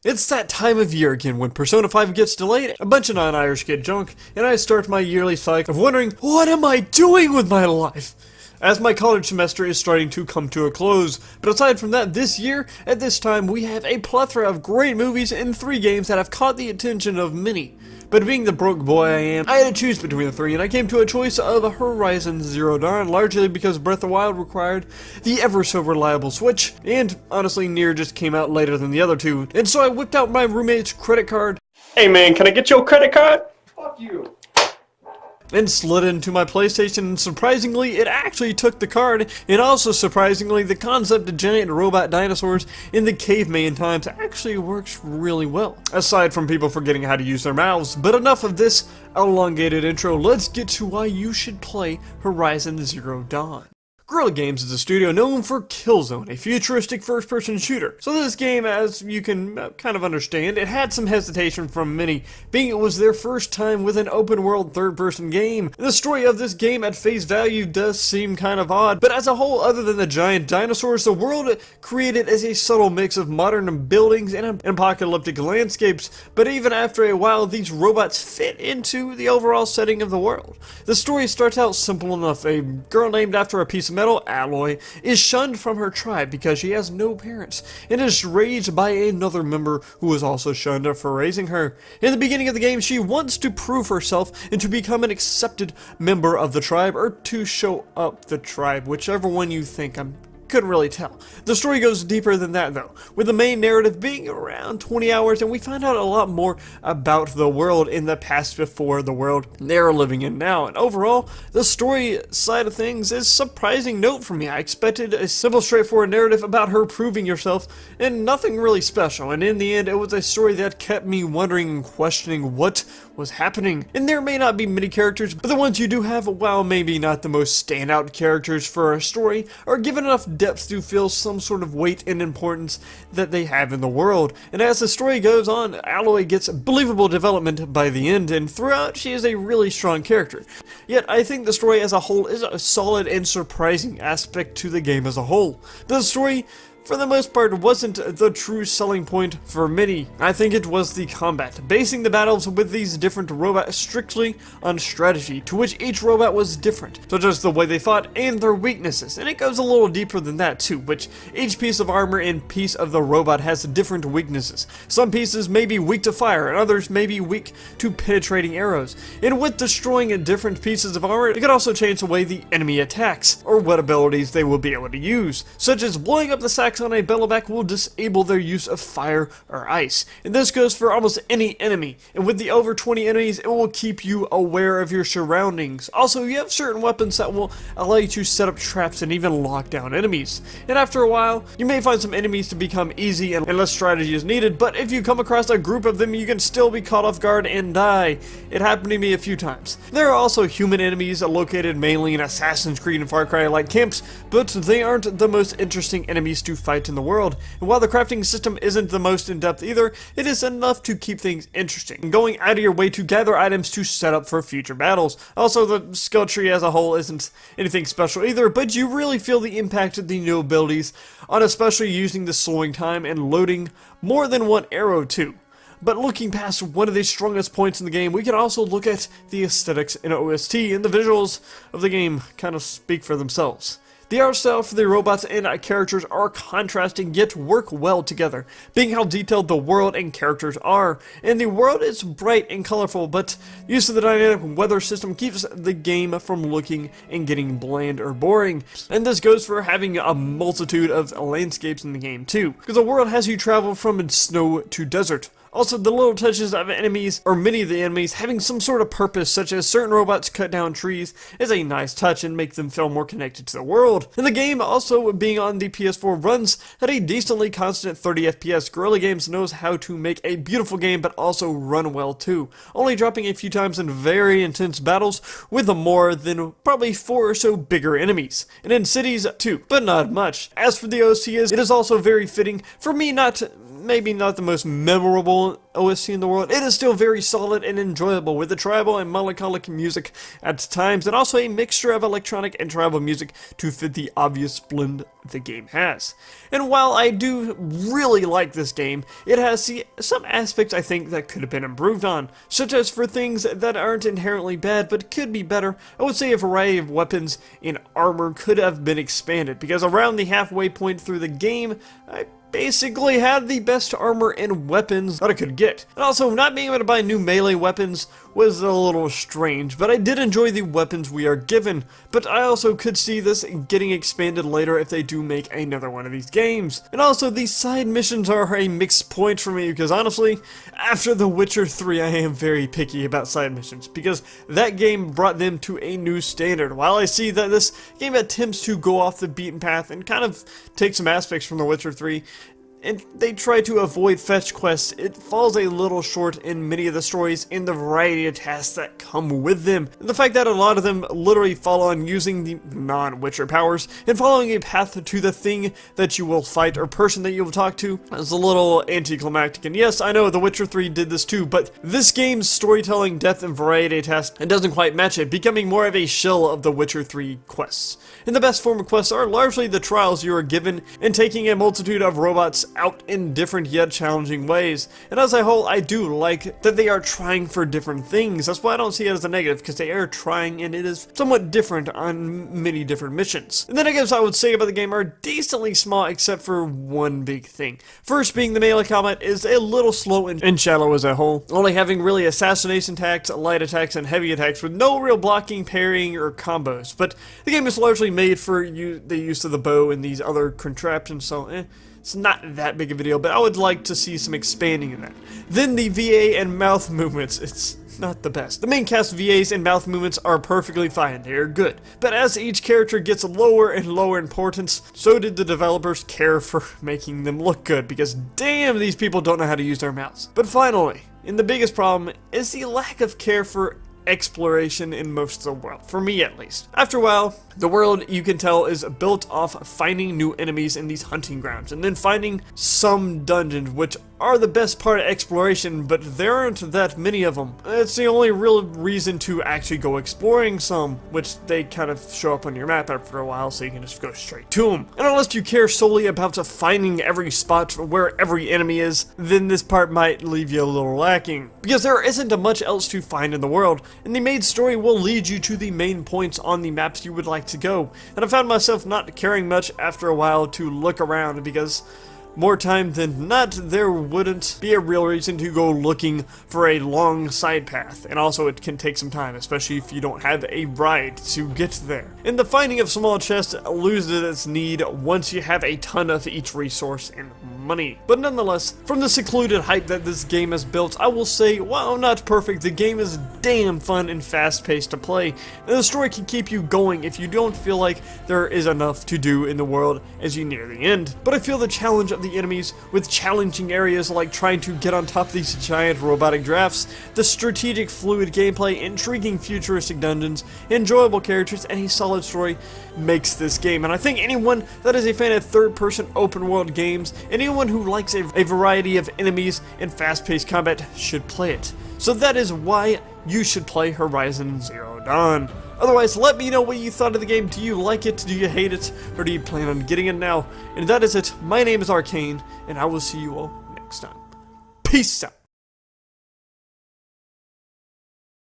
It's that time of year again when Persona 5 gets delayed, a bunch of non-Irish get drunk, and I start my yearly cycle of wondering, what am I doing with my life? As my college semester is starting to come to a close. But aside from that, this year, at this time, we have a plethora of great movies and 3 games that have caught the attention of many. But being the broke boy I am, I had to choose between the 3, and I came to a choice of Horizon Zero Dawn, largely because Breath of the Wild required the ever so reliable Switch, and honestly, Nier just came out later than the other 2, and so I whipped out my roommate's credit card. Hey man, can I get your credit card? Fuck you. And slid into my PlayStation, and surprisingly, it actually took the card, and also surprisingly, the concept of giant robot dinosaurs in the caveman times actually works really well. Aside from people forgetting how to use their mouths, but enough of this elongated intro, let's get to why you should play Horizon Zero Dawn. Guerrilla Games is a studio known for Killzone, a futuristic first-person shooter. So this game, as you can kind of understand, it had some hesitation from many, being it was their first time with an open-world third-person game. The story of this game at face value does seem kind of odd, but as a whole, other than the giant dinosaurs, the world created is a subtle mix of modern buildings and apocalyptic landscapes, but even after a while, these robots fit into the overall setting of the world. The story starts out simple enough. A girl named after a piece of metal, Alloy, is shunned from her tribe because she has no parents, and is raised by another member who is also shunned for raising her. In the beginning of the game, she wants to prove herself and to become an accepted member of the tribe, or to show up the tribe, whichever one you think. Couldn't really tell. The story goes deeper than that though, with the main narrative being around 20 hours, and we find out a lot more about the world in the past before the world they're living in now. And overall, the story side of things is surprising note for me. I expected a simple, straightforward narrative about her proving herself, and nothing really special, and in the end it was a story that kept me wondering and questioning what was happening. And there may not be many characters, but the ones you do have, while maybe not the most standout characters for a story, are given enough depth to feel some sort of weight and importance that they have in the world. And as the story goes on, Alloy gets believable development by the end, and throughout she is a really strong character. Yet I think the story as a whole is a solid and surprising aspect to the game as a whole. The story, for the most part, wasn't the true selling point for many. I think it was the combat, basing the battles with these different robots strictly on strategy, to which each robot was different, such as the way they fought and their weaknesses. And it goes a little deeper than that too, which each piece of armor and piece of the robot has different weaknesses. Some pieces may be weak to fire, and others may be weak to penetrating arrows. And with destroying different pieces of armor, it can also change the way the enemy attacks, or what abilities they will be able to use, such as blowing up the sacks on a Bellowback will disable their use of fire or ice, and this goes for almost any enemy, and with the over 20 enemies, it will keep you aware of your surroundings. Also, you have certain weapons that will allow you to set up traps and even lock down enemies, and after a while, you may find some enemies to become easy and less strategy is needed, but if you come across a group of them, you can still be caught off guard and die. It happened to me a few times. There are also human enemies located mainly in Assassin's Creed and Far Cry-like camps, but they aren't the most interesting enemies to fight in the world, and while the crafting system isn't the most in-depth either, it is enough to keep things interesting, going out of your way to gather items to set up for future battles. Also, the skill tree as a whole isn't anything special either, but you really feel the impact of the new abilities on especially using the slowing time and loading more than one arrow too. But looking past one of the strongest points in the game, we can also look at the aesthetics and OST, and the visuals of the game kind of speak for themselves. The art style for the robots and characters are contrasting yet work well together, being how detailed the world and characters are. And the world is bright and colorful, but use of the dynamic weather system keeps the game from looking and getting bland or boring. And this goes for having a multitude of landscapes in the game too, because the world has you travel from snow to desert. Also, the little touches of enemies, or many of the enemies, having some sort of purpose, such as certain robots cut down trees, is a nice touch and make them feel more connected to the world. And the game, also being on the PS4, runs at a decently constant 30 FPS. Guerrilla Games knows how to make a beautiful game, but also run well too, only dropping a few times in very intense battles with more than probably 4 or so bigger enemies, and in cities too, but not much. As for the OCs, it is also very fitting for me not maybe not the most memorable OST in the world, it is still very solid and enjoyable with the tribal and melancholic music at times, and also a mixture of electronic and tribal music to fit the obvious blend the game has. And while I do really like this game, it has some aspects I think that could have been improved on, such as for things that aren't inherently bad but could be better. I would say a variety of weapons and armor could have been expanded, because around the halfway point through the game, I basically had the best armor and weapons that I could get. And also, not being able to buy new melee weapons was a little strange, but I did enjoy the weapons we are given. But I also could see this getting expanded later if they do make another one of these games. And also, these side missions are a mixed point for me, because honestly, after The Witcher 3, I am very picky about side missions, because that game brought them to a new standard. While I see that this game attempts to go off the beaten path and kind of take some aspects from The Witcher 3, and they try to avoid fetch quests, it falls a little short in many of the stories and the variety of tasks that come with them. And the fact that a lot of them literally fall on using the non-Witcher powers and following a path to the thing that you will fight or person that you will talk to is a little anticlimactic. And yes, I know The Witcher 3 did this too, but this game's storytelling, depth, and variety of tasks, it doesn't quite match it, becoming more of a shell of The Witcher 3 quests. And the best form of quests are largely the trials you are given and taking a multitude of robots out in different yet challenging ways. And as a whole, I do like that they are trying for different things. That's why I don't see it as a negative, because they are trying and it is somewhat different on many different missions. And the negatives I would say about the game are decently small, except for one big thing. First being the melee combat is a little slow and shallow as a whole, only having really assassination attacks, light attacks, and heavy attacks with no real blocking, parrying, or combos. But the game is largely made for the use of the bow and these other contraptions, so it's not that big of a deal, but I would like to see some expanding in that. Then the VA and mouth movements, it's not the best. The main cast VAs and mouth movements are perfectly fine, they are good. But as each character gets lower and lower importance, so did the developers care for making them look good, because damn, these people don't know how to use their mouths. But finally, and the biggest problem, is the lack of care for exploration in most of the world, for me at least. After a while, the world, you can tell, is built off finding new enemies in these hunting grounds, and then finding some dungeons, which are the best part of exploration, but there aren't that many of them. It's the only real reason to actually go exploring some, which they kind of show up on your map after a while, so you can just go straight to them. And unless you care solely about finding every spot where every enemy is, then this part might leave you a little lacking, because there isn't much else to find in the world, and the main story will lead you to the main points on the maps you would like to go. And I found myself not caring much after a while to look around, because more time than not, there wouldn't be a real reason to go looking for a long side path. And also it can take some time, especially if you don't have a ride to get there. And the finding of small chests loses its need once you have a ton of each resource and money. But nonetheless, from the secluded hype that this game has built, I will say, while not perfect, the game is damn fun and fast-paced to play. And the story can keep you going if you don't feel like there is enough to do in the world as you near the end. But I feel the challenge of the enemies with challenging areas like trying to get on top of these giant robotic drafts, the strategic fluid gameplay, intriguing futuristic dungeons, enjoyable characters, and a solid story makes this game. And I think anyone that is a fan of third-person open-world games, anyone who likes a variety of enemies and fast-paced combat should play it. So that is why you should play Horizon Zero Dawn. Otherwise, let me know what you thought of the game. Do you like it? Do you hate it? Or do you plan on getting it now? And that is it. My name is Arcane, and I will see you all next time. Peace out.